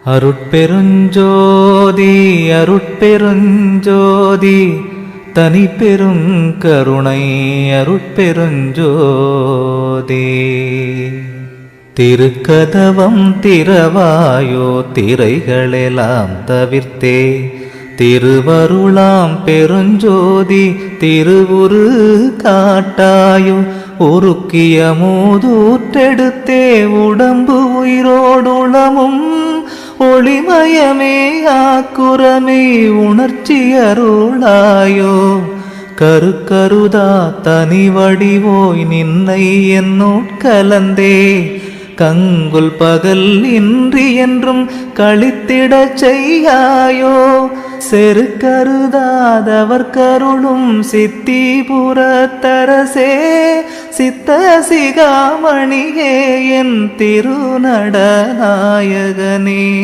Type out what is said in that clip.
அருட்பெருஞ்சோதி அருட்பெருஞ்சோதி தனி பெருங்கருணை அருட்பெருஞ்சோதி. திருக்கதவம் திறவாயோ திரைகளெல்லாம் தவிர்த்தே திருவருளாம் பெருஞ்சோதி திருவுரு காட்டாயோ. உருக்கிய மூதூற்றெடுத்தே உடம்பு உயிரோடுளமும் ஒளிமயமே ஆக்குரமே உணர்ச்சி அருளாயோ. கருக்கருதா தனி வடிவோய் நின்னை என்னுட்கலந்தே கங்குல் பகல் இன்றி என்றும் கழித்திடச் செய்யாயோ. செருக்கருதாதவர் கருளும் சித்திபுரத்தரசே சித்த சிகாமணியே என் திருநடநாயகனே.